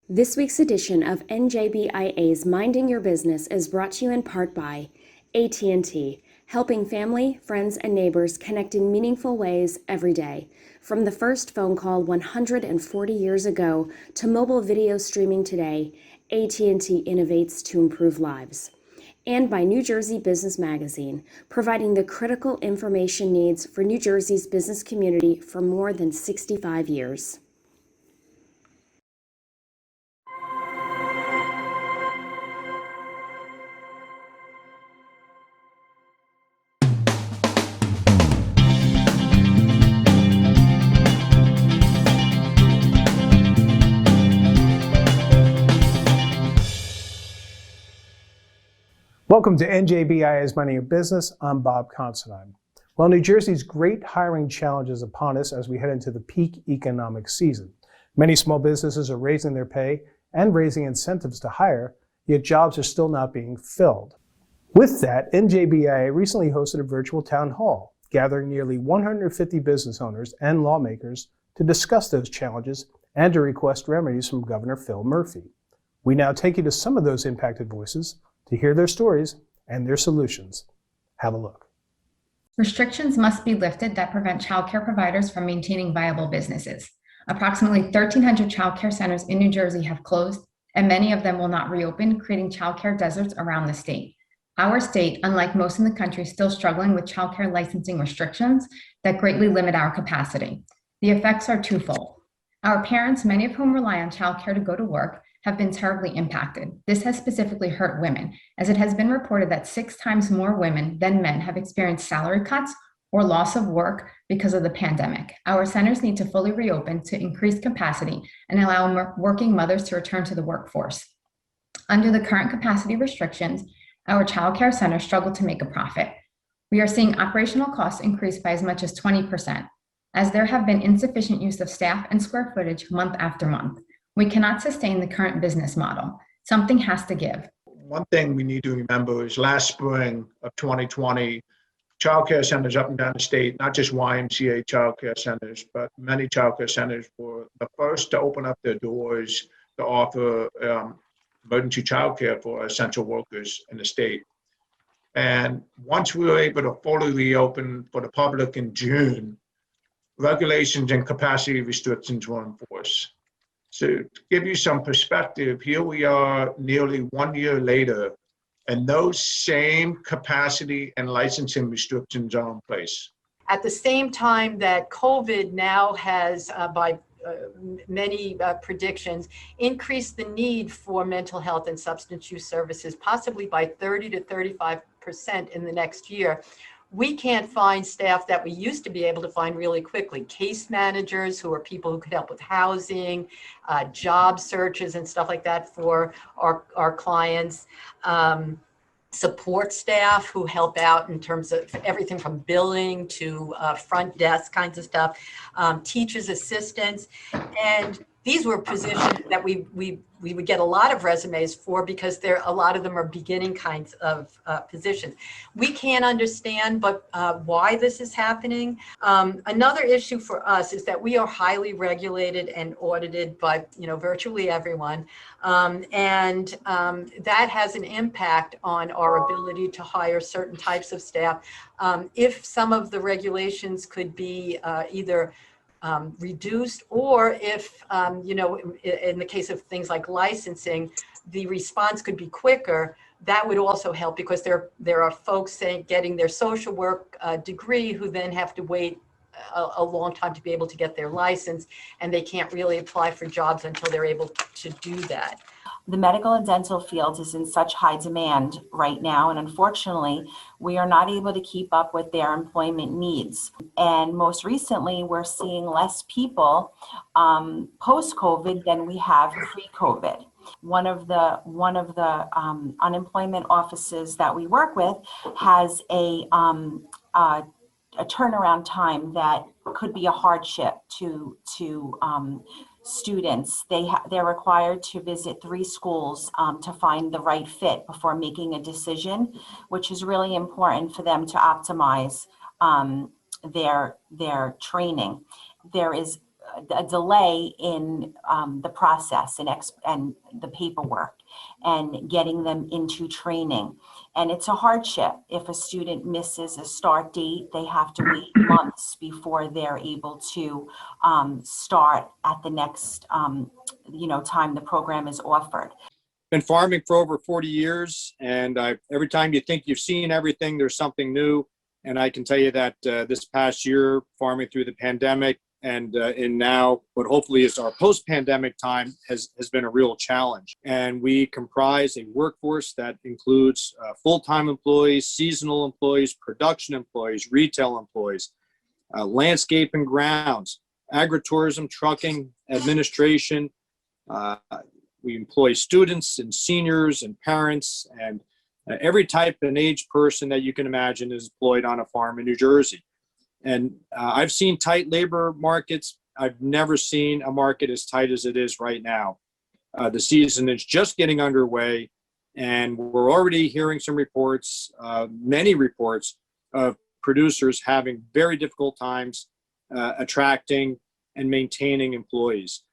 This week's edition of NJBIA's Minding Your Business is brought to you in part by AT&T, helping family, friends, and neighbors connect in meaningful ways every day. From the first phone call 140 years ago to mobile video streaming today, AT&T innovates to improve lives. And by New Jersey Business Magazine, providing the critical information needs for New Jersey's business community for more than 65 years. Welcome to NJBIA's Minding Your Business. I'm Bob Considine. Well, New Jersey's great hiring challenge is upon us as we head into the peak economic season. Many small businesses are raising their pay and raising incentives to hire, yet jobs are still not being filled. With that, NJBIA recently hosted a virtual town hall, gathering nearly 150 business owners and lawmakers to discuss those challenges and to request remedies from Governor Phil Murphy. We now take you to some of those impacted voices to hear their stories and their solutions. Have a look. Restrictions must be lifted that prevent childcare providers from maintaining viable businesses. Approximately 1,300 childcare centers in New Jersey have closed, and many of them will not reopen, creating childcare deserts around the state. Our state, unlike most in the country, is still struggling with childcare licensing restrictions that greatly limit our capacity. The effects are twofold. Our parents, many of whom rely on childcare to go to work, have been terribly impacted. This has specifically hurt women, as it has been reported that 6 times more women than men have experienced salary cuts or loss of work because of the pandemic. Our centers need to fully reopen to increase capacity and allow working mothers to return to the workforce. Under the current capacity restrictions, our childcare centers struggle to make a profit. We are seeing operational costs increase by as much as 20%, as there have been insufficient use of staff and square footage month after month. We cannot sustain the current business model. Something has to give. One thing we need to remember is last spring of 2020, childcare centers up and down the state, not just YMCA childcare centers, but many childcare centers were the first to open up their doors to offer emergency childcare for essential workers in the state. And once we were able to fully reopen for the public in June, regulations and capacity restrictions were enforced. So to give you some perspective, here we are nearly 1 year later, and those same capacity and licensing restrictions are in place. At the same time that COVID now has, by many predictions, increased the need for mental health and substance use services, possibly by 30 to 35% in the next year. We can't find staff that we used to be able to find really quickly. Case managers, who are people who could help with housing, job searches and stuff like that for our clients. Support staff who help out in terms of everything from billing to front desk kinds of stuff. Teachers, assistants, and these were positions that we would get a lot of resumes for because a lot of them are beginning kinds of positions. We can't understand why this is happening. Another issue for us is that we are highly regulated and audited by virtually everyone. And that has an impact on our ability to hire certain types of staff. If some of the regulations could be either reduced, or if, in the case of things like licensing, the response could be quicker, that would also help, because there are folks getting their social work degree who then have to wait a long time to be able to get their license, and they can't really apply for jobs until they're able to do that. The medical and dental field is in such high demand right now, and unfortunately, we are not able to keep up with their employment needs. And most recently, we're seeing less people post-COVID than we have pre-COVID. One of the unemployment offices that we work with has a turnaround time that could be a hardship to students. They're required to visit 3 schools to find the right fit before making a decision, which is really important for them to optimize their training. There is a delay in the process and the paperwork and getting them into training. And it's a hardship. If a student misses a start date, they have to wait months before they're able to start at the next time the program is offered. Been farming for over 40 years, and every time you think you've seen everything, there's something new. And I can tell you that this past year, farming through the pandemic and in now what hopefully is our post-pandemic time has been a real challenge. And we comprise a workforce that includes full-time employees, seasonal employees, production employees, retail employees, landscape and grounds, agritourism, trucking, administration. We employ students and seniors and parents, and every type and age person that you can imagine is employed on a farm in New Jersey. And I've seen tight labor markets. I've never seen a market as tight as it is right now. The season is just getting underway, and we're already hearing some reports, many reports of producers having very difficult times attracting and maintaining employees.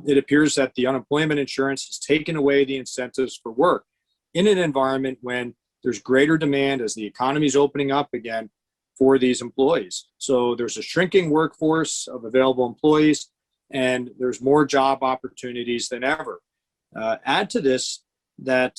It appears that the unemployment insurance has taken away the incentives for work in an environment when there's greater demand as the economy is opening up again for these employees. So there's a shrinking workforce of available employees, and there's more job opportunities than ever. Add to this that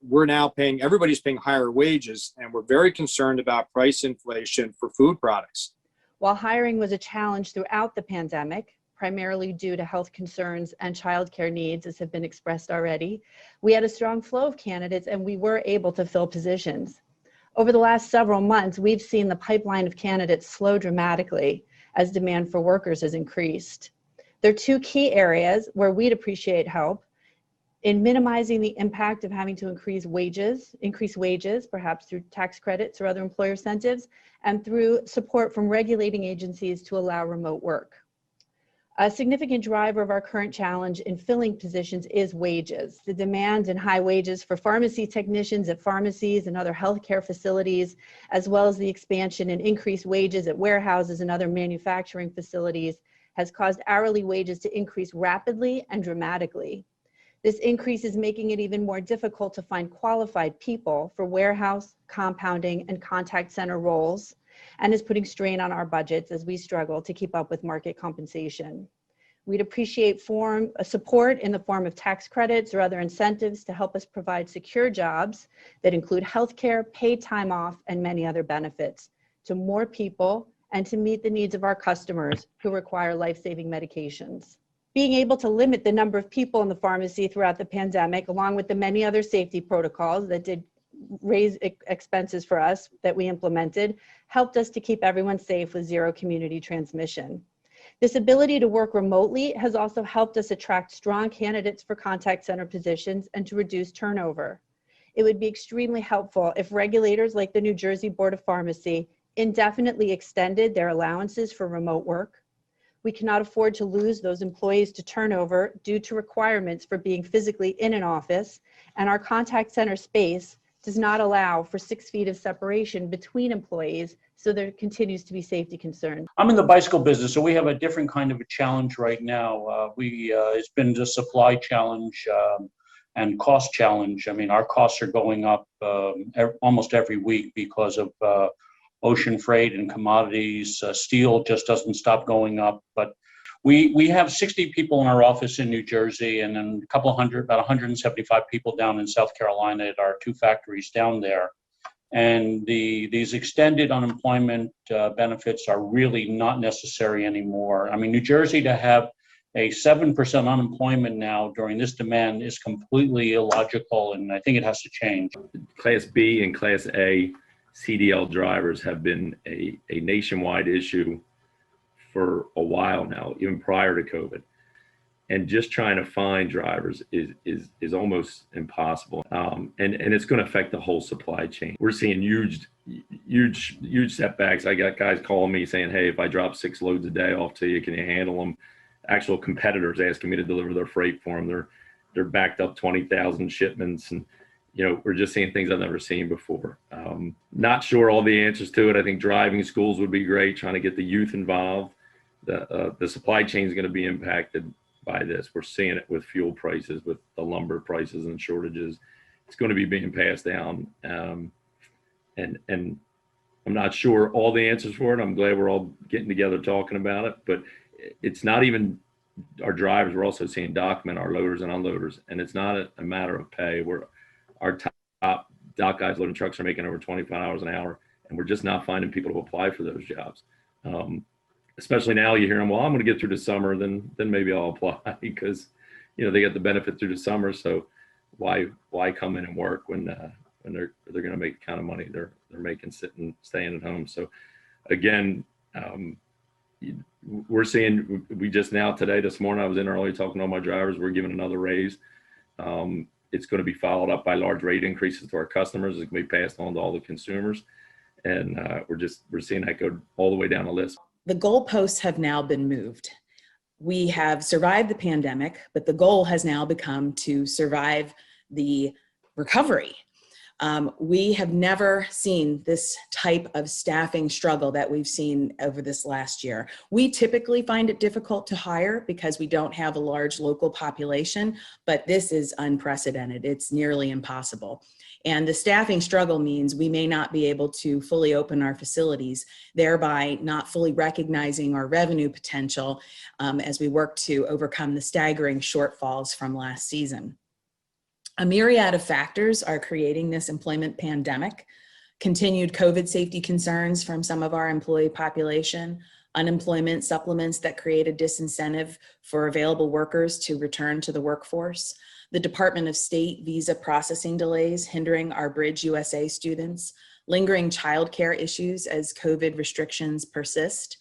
we're now everybody's paying higher wages, and we're very concerned about price inflation for food products. While hiring was a challenge throughout the pandemic, primarily due to health concerns and childcare needs, as have been expressed already, we had a strong flow of candidates and we were able to fill positions. Over the last several months, we've seen the pipeline of candidates slow dramatically as demand for workers has increased. There are two key areas where we'd appreciate help in minimizing the impact of having to increase wages, perhaps through tax credits or other employer incentives, and through support from regulating agencies to allow remote work. A significant driver of our current challenge in filling positions is wages. The demand and high wages for pharmacy technicians at pharmacies and other healthcare facilities, as well as the expansion and increased wages at warehouses and other manufacturing facilities, has caused hourly wages to increase rapidly and dramatically. This increase is making it even more difficult to find qualified people for warehouse, compounding, and contact center roles, and is putting strain on our budgets as we struggle to keep up with market compensation. We'd appreciate support in the form of tax credits or other incentives to help us provide secure jobs that include healthcare, paid time off, and many other benefits to more people and to meet the needs of our customers who require life-saving medications. Being able to limit the number of people in the pharmacy throughout the pandemic, along with the many other safety protocols that did raise expenses for us that we implemented, helped us to keep everyone safe with zero community transmission. This ability to work remotely has also helped us attract strong candidates for contact center positions and to reduce turnover. It would be extremely helpful if regulators like the New Jersey Board of Pharmacy indefinitely extended their allowances for remote work. We cannot afford to lose those employees to turnover due to requirements for being physically in an office, and our contact center space does not allow for 6 feet of separation between employees, so there continues to be safety concerns. I'm in the bicycle business, so we have a different kind of a challenge right now. It's been a supply challenge and cost challenge. I mean, our costs are going up almost every week because of ocean freight and commodities. Steel just doesn't stop going up. But we have 60 people in our office in New Jersey, and then about 175 people down in South Carolina at our 2 factories down there. And these extended unemployment benefits are really not necessary anymore. I mean, New Jersey to have a 7% unemployment now during this demand is completely illogical, and I think it has to change. Class B and Class A CDL drivers have been a nationwide issue for a while now, even prior to COVID. And just trying to find drivers is almost impossible. And it's going to affect the whole supply chain. We're seeing huge setbacks. I got guys calling me saying, hey, if I drop 6 loads a day off to you, can you handle them? Actual competitors asking me to deliver their freight for them. They're backed up 20,000 shipments. And, you know, we're just seeing things I've never seen before. Not sure all the answers to it. I think driving schools would be great, trying to get the youth involved. the supply chain is going to be impacted by this. We're seeing it with fuel prices, with the lumber prices and shortages. It's going to be being passed down. And I'm not sure all the answers for it. I'm glad we're all getting together talking about it, but it's not even our drivers. We're also seeing document our loaders and unloaders, and it's not a matter of pay. Our top dock guys loading trucks are making over 25 hours an hour, and we're just not finding people to apply for those jobs. Especially now you hear them, well, I'm going to get through the summer, then maybe I'll apply because, they get the benefit through the summer. So why come in and work when they're going to make the kind of money they're making sitting, staying at home. So again, we're seeing, this morning I was in early talking to all my drivers, we're giving another raise. It's going to be followed up by large rate increases to our customers. It's going to be passed on to all the consumers. And we're seeing that go all the way down the list. The goalposts have now been moved. We have survived the pandemic, but the goal has now become to survive the recovery. We have never seen this type of staffing struggle that we've seen over this last year. We typically find it difficult to hire because we don't have a large local population, but this is unprecedented. It's nearly impossible. And the staffing struggle means we may not be able to fully open our facilities, thereby not fully recognizing our revenue potential as we work to overcome the staggering shortfalls from last season. A myriad of factors are creating this employment pandemic: continued COVID safety concerns from some of our employee population, unemployment supplements that create a disincentive for available workers to return to the workforce, the Department of State visa processing delays hindering our Bridge USA students, lingering childcare issues as COVID restrictions persist.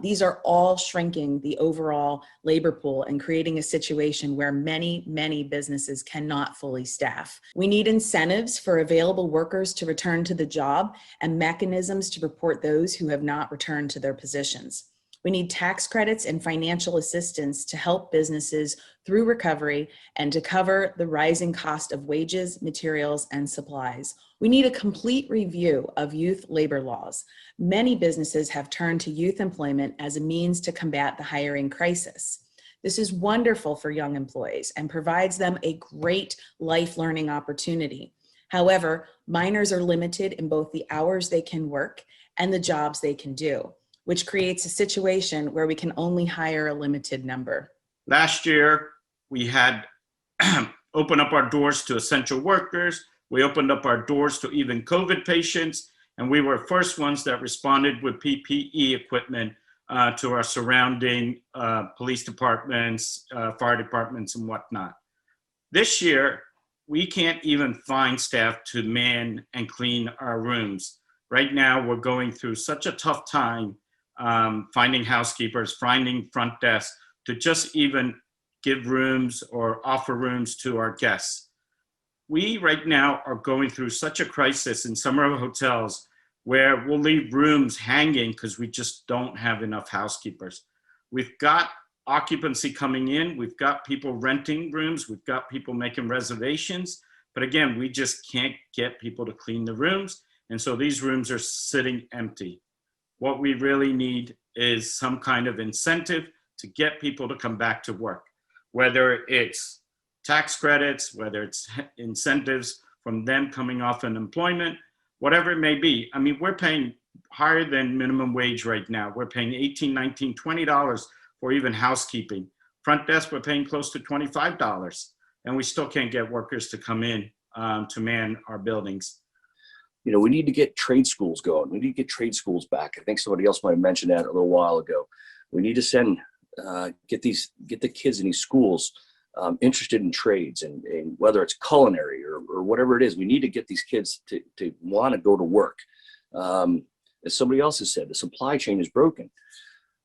These are all shrinking the overall labor pool and creating a situation where many, many businesses cannot fully staff. We need incentives for available workers to return to the job and mechanisms to report those who have not returned to their positions. We need tax credits and financial assistance to help businesses through recovery and to cover the rising cost of wages, materials, and supplies. We need a complete review of youth labor laws. Many businesses have turned to youth employment as a means to combat the hiring crisis. This is wonderful for young employees and provides them a great life learning opportunity. However, minors are limited in both the hours they can work and the jobs they can do, which creates a situation where we can only hire a limited number. Last year, we had opened up our doors to essential workers. We opened up our doors to even COVID patients, and we were first ones that responded with PPE equipment to our surrounding police departments, fire departments, and whatnot. This year, we can't even find staff to man and clean our rooms. Right now, we're going through such a tough time finding housekeepers, finding front desks to just even give rooms or offer rooms to our guests. We right now are going through such a crisis in some of our hotels where we'll leave rooms hanging because we just don't have enough housekeepers. We've got occupancy coming in, we've got people renting rooms, we've got people making reservations, but again, we just can't get people to clean the rooms, and so these rooms are sitting empty. What we really need is some kind of incentive to get people to come back to work, whether it's tax credits, whether it's incentives from them coming off unemployment, whatever it may be. I mean, we're paying higher than minimum wage right now. We're paying $18, $19, $20 for even housekeeping. Front desk, we're paying close to $25, and we still can't get workers to come in to man our buildings. You know, we need to get trade schools going. We need to get trade schools back. I think somebody else might have mentioned that a little while ago. We need to get the kids in these schools interested in trades, and whether it's culinary or whatever it is, we need to get these kids to want to go to work. As somebody else has said, the supply chain is broken.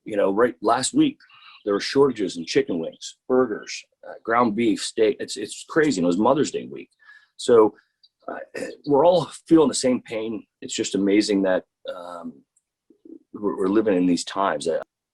You know, right last week, there were shortages in chicken wings, burgers, ground beef, steak. It's crazy. It was Mother's Day week. So we're all feeling the same pain. It's just amazing that we're living in these times.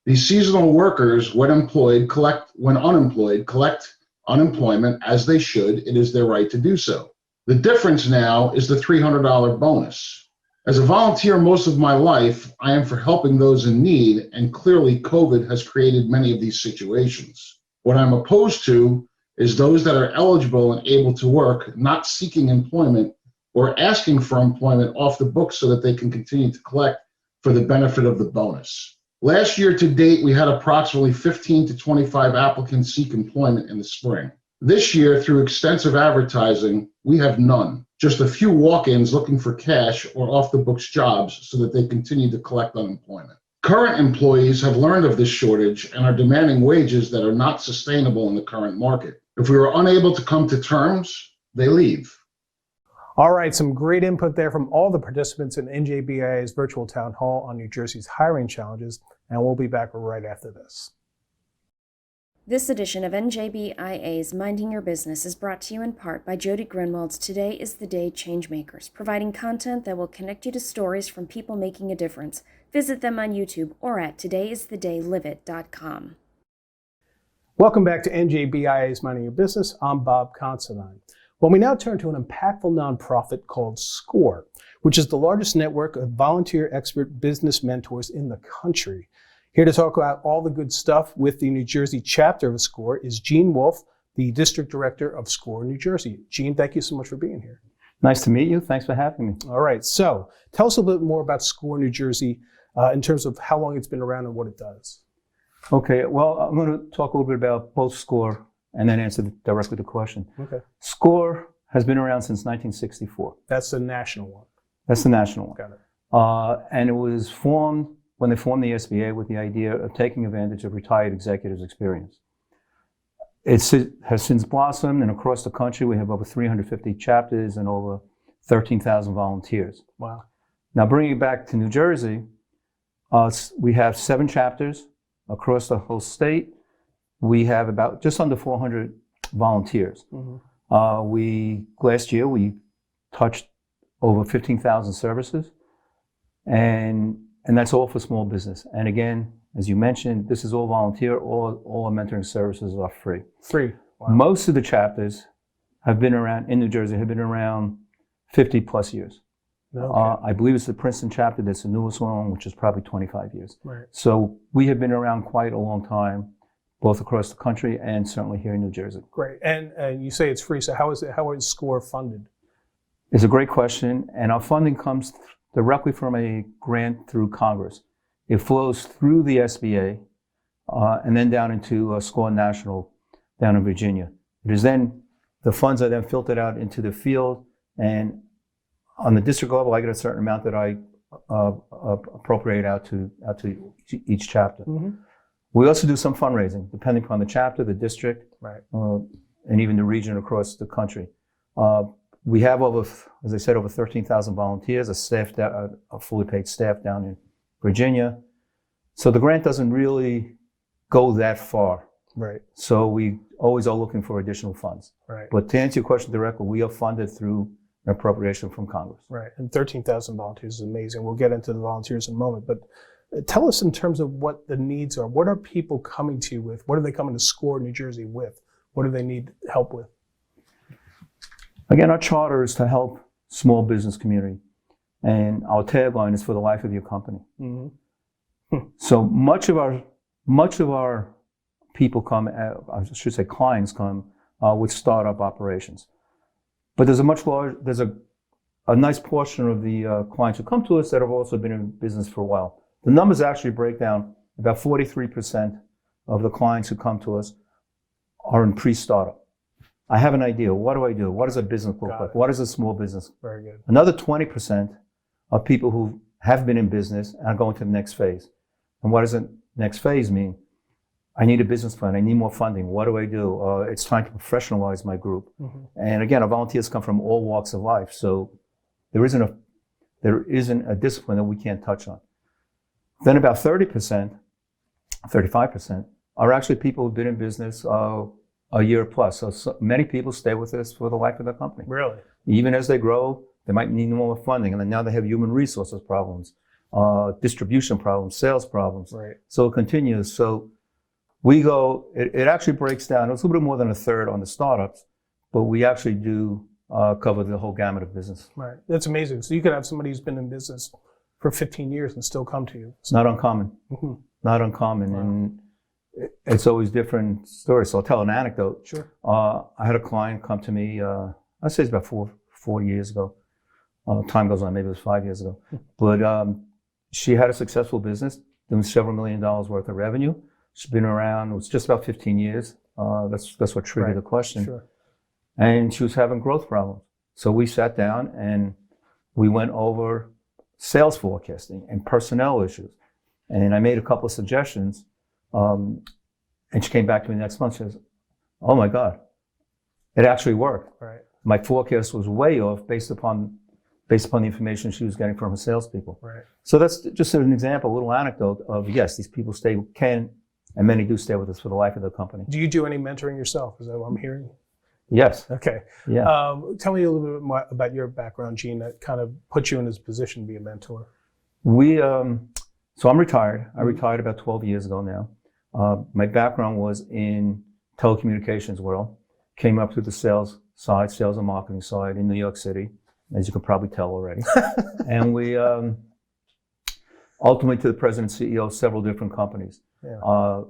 These seasonal workers, when unemployed, collect unemployment as they should. It is their right to do so. The difference now is the $300 bonus. As a volunteer most of my life, I am for helping those in need, and clearly COVID has created many of these situations. What I'm opposed to is those that are eligible and able to work, not seeking employment or asking for employment off the books so that they can continue to collect for the benefit of the bonus. Last year to date, we had approximately 15 to 25 applicants seek employment in the spring. This year, through extensive advertising, we have none. Just a few walk-ins looking for cash or off-the-books jobs so that they continue to collect unemployment. Current employees have learned of this shortage and are demanding wages that are not sustainable in the current market. If we are unable to come to terms, they leave. All right, some great input there from all the participants in NJBIA's virtual town hall on New Jersey's hiring challenges, and we'll be back right after this. This edition of NJBIA's Minding Your Business is brought to you in part by Jody Grunwald's Today is the Day Changemakers, providing content that will connect you to stories from people making a difference. Visit them on YouTube or at todayisthedayliveit.com. Welcome back to NJBIA's Minding Your Business. I'm Bob Considine. Well, we now turn to an impactful nonprofit called SCORE, which is the largest network of volunteer expert business mentors in the country. Here to talk about all the good stuff with the New Jersey chapter of SCORE is Gene Wolf, the District Director of SCORE New Jersey. Gene, thank you so much for being here. Nice to meet you. Thanks for having me. All right, so tell us a little bit more about SCORE New Jersey in terms of how long it's been around and what it does. Okay, well, I'm going to talk a little bit about both SCORE and then answer directly the question. Okay. SCORE has been around since 1964. That's the national one. That's the national one. Got it. And it was formed when they formed the SBA with the idea of taking advantage of retired executives' experience. It has since blossomed, and across the country we have over 350 chapters and over 13,000 volunteers. Wow. Now bringing it back to New Jersey, we have 7 chapters across the whole state. We have about just under 400 volunteers. Mm-hmm. Last year we touched over 15,000 services, and that's all for small business. And again, as you mentioned, this is all volunteer. All our mentoring services are free. Free. Wow. Most of the chapters have been around in New Jersey, have been around 50 plus years. Okay. I believe it's the Princeton chapter that's the newest one, which is probably 25 years. Right. So we have been around quite a long time, both across the country and certainly here in New Jersey. Great. And you say it's free. So how is SCORE funded? It's a great question. And our funding comes directly from a grant through Congress. It flows through the SBA and then down into SCORE National down in Virginia. It is then, the funds are then filtered out into the field, and on the district level, I get a certain amount that I appropriate out to each chapter. Mm-hmm. We also do some fundraising, depending upon the chapter, the district, right, and even the region across the country. We have as I said, over 13,000 volunteers, a fully paid staff down in Virginia. So the grant doesn't really go that far. Right. So we always are looking for additional funds. Right. But to answer your question directly, we are funded through an appropriation from Congress. Right. And 13,000 volunteers is amazing. We'll get into the volunteers in a moment. But tell us in terms of what the needs are. What are people coming to you with? What are they coming to SCORE New Jersey with? What do they need help with? Again, our charter is to help small business community. And our tagline is for the life of your company. Mm-hmm. So much of our people come, I should say clients come with startup operations. But there's a nice portion of the clients who come to us that have also been in business for a while. The numbers actually break down. About 43% of the clients who come to us are in pre-startup. I have an idea. What do I do? What does a business look like? What is a small business? Very good. Another 20% are people who have been in business and are going to the next phase. And what does the next phase mean? I need a business plan. I need more funding. What do I do? It's time to professionalize my group. Mm-hmm. And again, our volunteers come from all walks of life. So there isn't a discipline that we can't touch on. Then about 30%, 35% are actually people who've been in business a year plus. So many people stay with us for the life of their company. Really? Even as they grow, they might need more funding. And then now they have human resources problems, distribution problems, sales problems. Right. So it continues. So we go, it actually breaks down. It's a little bit more than a third on the startups, but we actually do cover the whole gamut of business. Right. That's amazing. So you could have somebody who's been in business for 15 years and still come to you. It's not uncommon. Mm-hmm. Not uncommon. Wow. And it's always different stories. So I'll tell an anecdote. Sure. I had a client come to me, I'd say it's about four years ago. Time goes on, maybe it was 5 years ago. But she had a successful business, doing several $1 million worth of revenue. She's been around, it was just about 15 years. That's what triggered the question. Sure. And she was having growth problems. So we sat down and we went over sales forecasting and personnel issues. And I made a couple of suggestions. And she came back to me next month. She says, "Oh my God, it actually worked. Right. My forecast was way off based upon the information she was getting from her salespeople." Right. So that's just an example, a little anecdote of, yes, these people and many do stay with us for the life of the company. Do you do any mentoring yourself? Is that what I'm hearing? Yes. Okay. Yeah. Tell me a little bit more about your background, Gene, that kind of put you in this position to be a mentor. So I'm retired. I retired about 12 years ago now. My background was in telecommunications world. Came up through the sales and marketing side in New York City, as you can probably tell already. And we ultimately to the president and CEO of several different companies. Yeah.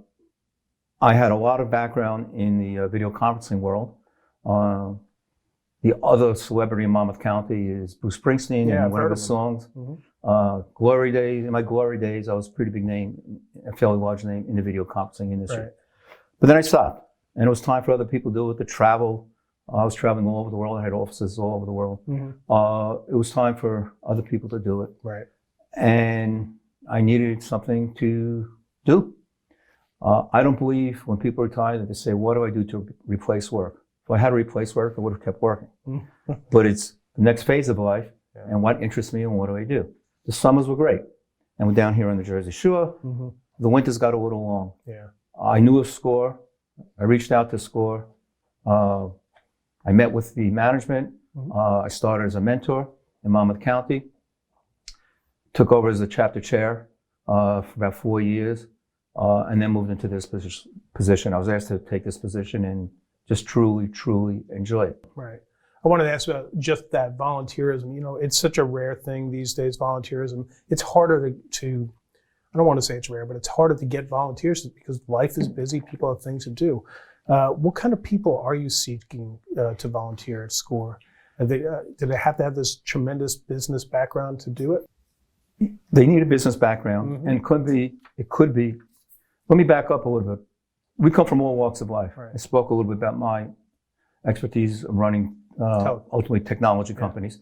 I had a lot of background in the video conferencing world. The other celebrity in Monmouth County is Bruce Springsteen and one of his songs. Mm-hmm. Glory days. In my glory days, I was a pretty big name, a fairly large name in the video conferencing industry. Right. But then I stopped, and it was time for other people to do it, to travel. I was traveling all over the world. I had offices all over the world. Mm-hmm. It was time for other people to do it. Right. And I needed something to do. I don't believe when people retire that they say, "What do I do to replace work?" If I had to replace work, I would have kept working. But it's the next phase of life, and what interests me and what do I do? The summers were great, and we're down here on the Jersey Shore. Mm-hmm. The winters got a little long. Yeah. I knew of SCORE. I reached out to SCORE. I met with the management. Mm-hmm. I started as a mentor in Monmouth County. Took over as the chapter chair for about 4 years, and then moved into this position. I was asked to take this position and just truly, truly enjoy it. Right. I wanted to ask about just that volunteerism. You know, it's such a rare thing these days, volunteerism. It's harder to I don't want to say it's rare, but it's harder to get volunteers because life is busy. People have things to do. What kind of people are you seeking to volunteer at SCORE? Do they have to have this tremendous business background to do it? They need a business background, Mm-hmm. and it could be. Let me back up a little bit. We come from all walks of life. Right. I spoke a little bit about my expertise of running ultimately technology companies.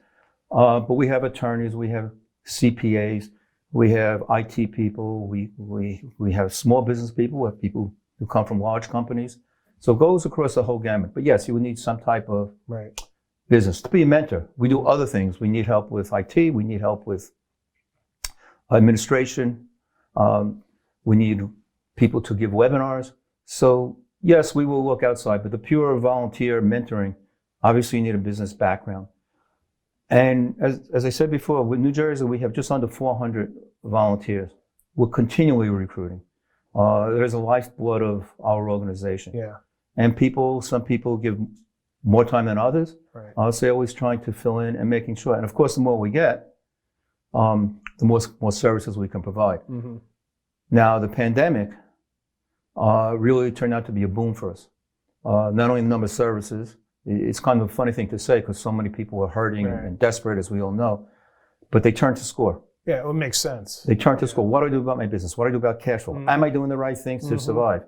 But we have attorneys, we have CPAs, we have IT people, we have small business people, we have people who come from large companies. So it goes across the whole gamut. But yes, you would need some type of business. To be a mentor, we do other things. We need help with IT, we need help with administration, we need people to give webinars. So yes, we will look outside, but the pure volunteer mentoring, obviously you need a business background. And as I said before, with New Jersey, we have just under 400 volunteers. We're continually recruiting. There's a lifeblood of our organization. Yeah. And some people give more time than others. Right. So they're always trying to fill in and making sure. And of course, the more we get, the more services we can provide. Mm-hmm. Now, the pandemic really turned out to be a boom for us. Not only the number of services, it's kind of a funny thing to say because so many people are hurting and desperate, as we all know, but they turn to SCORE. Yeah, it makes sense. They turn to SCORE. What do I do about my business? What do I do about cash flow? Mm-hmm. Am I doing the right things to survive?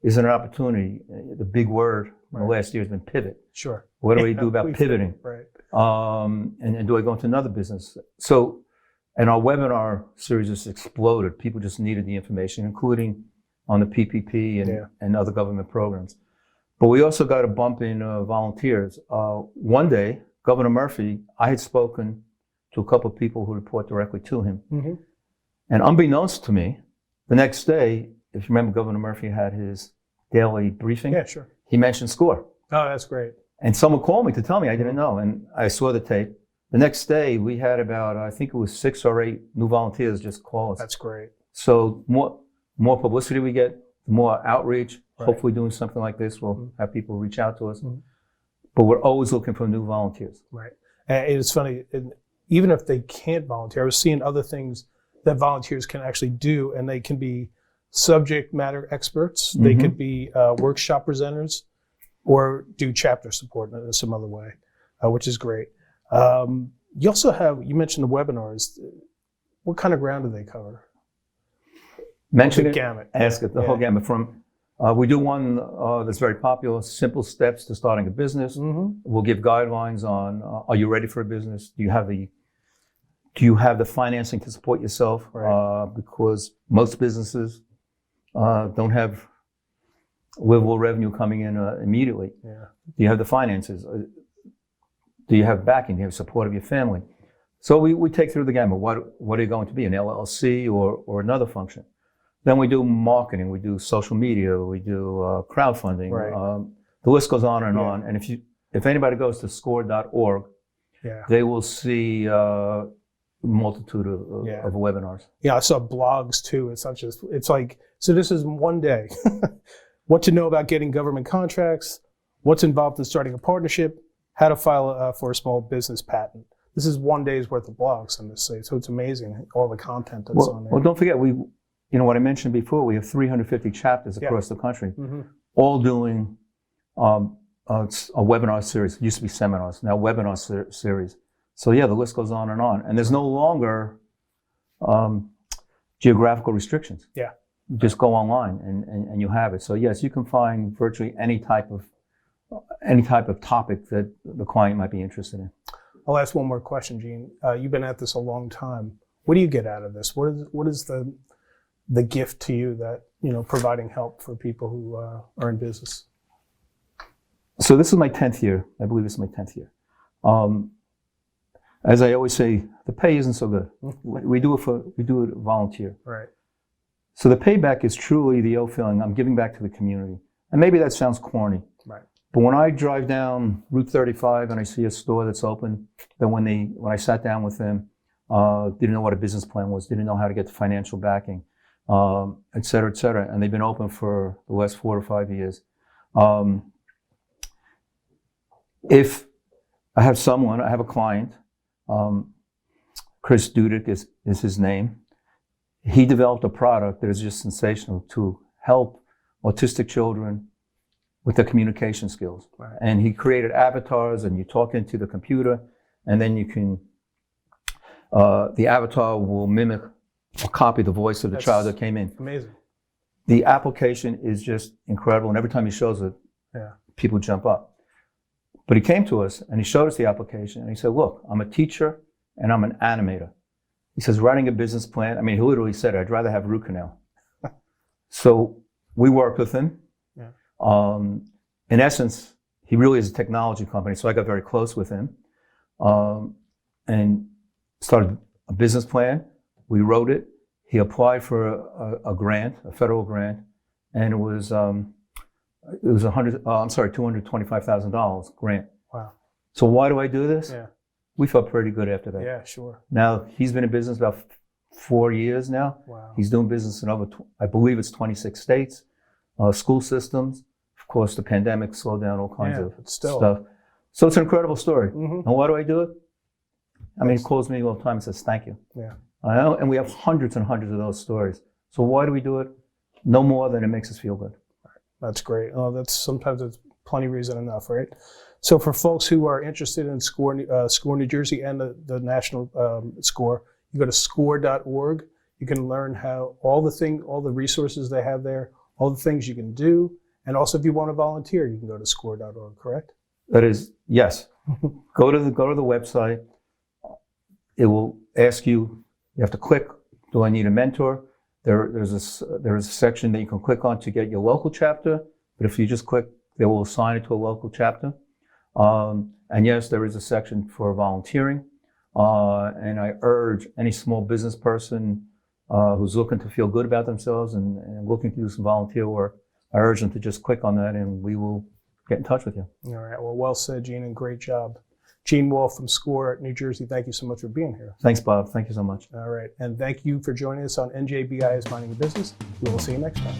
Is it an opportunity? The big word in the last year has been pivot. Sure. What do I do about pivoting? Right. And do I go into another business? So, and our webinar series just exploded. People just needed the information, including on the PPP and other government programs. But we also got a bump in volunteers. One day, Governor Murphy, I had spoken to a couple of people who report directly to him. Mm-hmm. And unbeknownst to me, the next day, if you remember, Governor Murphy had his daily briefing. Yeah, sure. He mentioned SCORE. Oh, that's great. And someone called me to tell me I didn't know. And I saw the tape. The next day, we had about, I think it was 6 or 8 new volunteers just call us. That's great. So more publicity we get, more outreach. Hopefully doing something like this will have people reach out to us. Mm-hmm. but we're always looking for new volunteers. Right. And it's funny, even if they can't volunteer, I was seeing other things that volunteers can actually do, and they can be subject matter experts. They could be workshop presenters, or do chapter support in some other way, which is great. You also have, you mentioned the webinars. What kind of ground do they cover? Mention the it, gamut. ask it, the whole gamut. From we do one that's very popular, simple steps to starting a business. We'll give guidelines on, are you ready for a business? Do you have the financing to support yourself? Right. Because most businesses don't have livable revenue coming in immediately. Yeah. Do you have the finances? Do you have backing? Do you have support of your family? So we take through the gamut. What are you going to be, an LLC or another function? Then we do marketing, we do social media, we do crowdfunding. Right. The list goes on and on. And if anybody goes to score.org, they will see a multitude of webinars. Yeah, I saw blogs too. It's not just, it's like, so this is one day. What to know about getting government contracts, what's involved in starting a partnership, how to file for a small business patent. This is one day's worth of blogs on this site. So it's amazing, all the content that's on there. Well, don't forget, what I mentioned before, we have 350 chapters across the country, all doing a webinar series. It used to be seminars, now webinar series. So yeah, the list goes on. And there's no longer geographical restrictions. Yeah. You just go online and you have it. So yes, you can find virtually any type of topic that the client might be interested in. I'll ask one more question, Gene. You've been at this a long time. What do you get out of this? What is the gift to you that, providing help for people who are in business? So this is my 10th year. I believe this is my 10th year. As I always say, the pay isn't so good. We do it volunteer. Right. So the payback is truly the old feeling, I'm giving back to the community. And maybe that sounds corny. Right. But when I drive down Route 35 and I see a store that's open, then when I sat down with them, didn't know what a business plan was, didn't know how to get the financial backing, et cetera, and they've been open for the last 4 to 5 years. If I have a client, Chris Dudick is his name. He developed a product that is just sensational to help autistic children with their communication skills. Right. And he created avatars, and you talk into the computer, and then you can, the avatar will mimic or copy the voice of the child that came in. Amazing. The application is just incredible, and every time he shows it, people jump up. But he came to us, and he showed us the application, and he said, look, I'm a teacher, and I'm an animator. He says, writing a business plan, he literally said, I'd rather have root canal. So we worked with him. Yeah. In essence, he really is a technology company, so I got very close with him and started a business plan. We wrote it. He applied for a grant, a federal grant, and it was $225,000 grant. Wow. So why do I do this? Yeah. We felt pretty good after that. Yeah, sure. Now, he's been in business about 4 years now. Wow. He's doing business in I believe it's 26 states, school systems. Of course, the pandemic slowed down all kinds of stuff. So it's an incredible story. And why do I do it? He calls me all the time and says, thank you. Yeah. And we have hundreds and hundreds of those stories. So why do we do it? No more than it makes us feel good. That's great. Sometimes it's plenty reason enough, right? So for folks who are interested in SCORE New Jersey and the national SCORE, you go to score.org. You can learn how all the resources they have there, all the things you can do, and also if you want to volunteer, you can go to score.org. Correct? That is, yes. Go to the website. It will ask you. You have to click. Do I need a mentor? There is a section that you can click on to get your local chapter. But if you just click, they will assign it to a local chapter. And yes, there is a section for volunteering. And I urge any small business person who's looking to feel good about themselves and looking to do some volunteer work, I urge them to just click on that and we will get in touch with you. All right. Well said, Gene, and great job. Gene Wolf from SCORE New Jersey, thank you so much for being here. Thanks, Bob. Thank you so much. All right. And thank you for joining us on NJBIA's Minding Your Business. We will see you next time.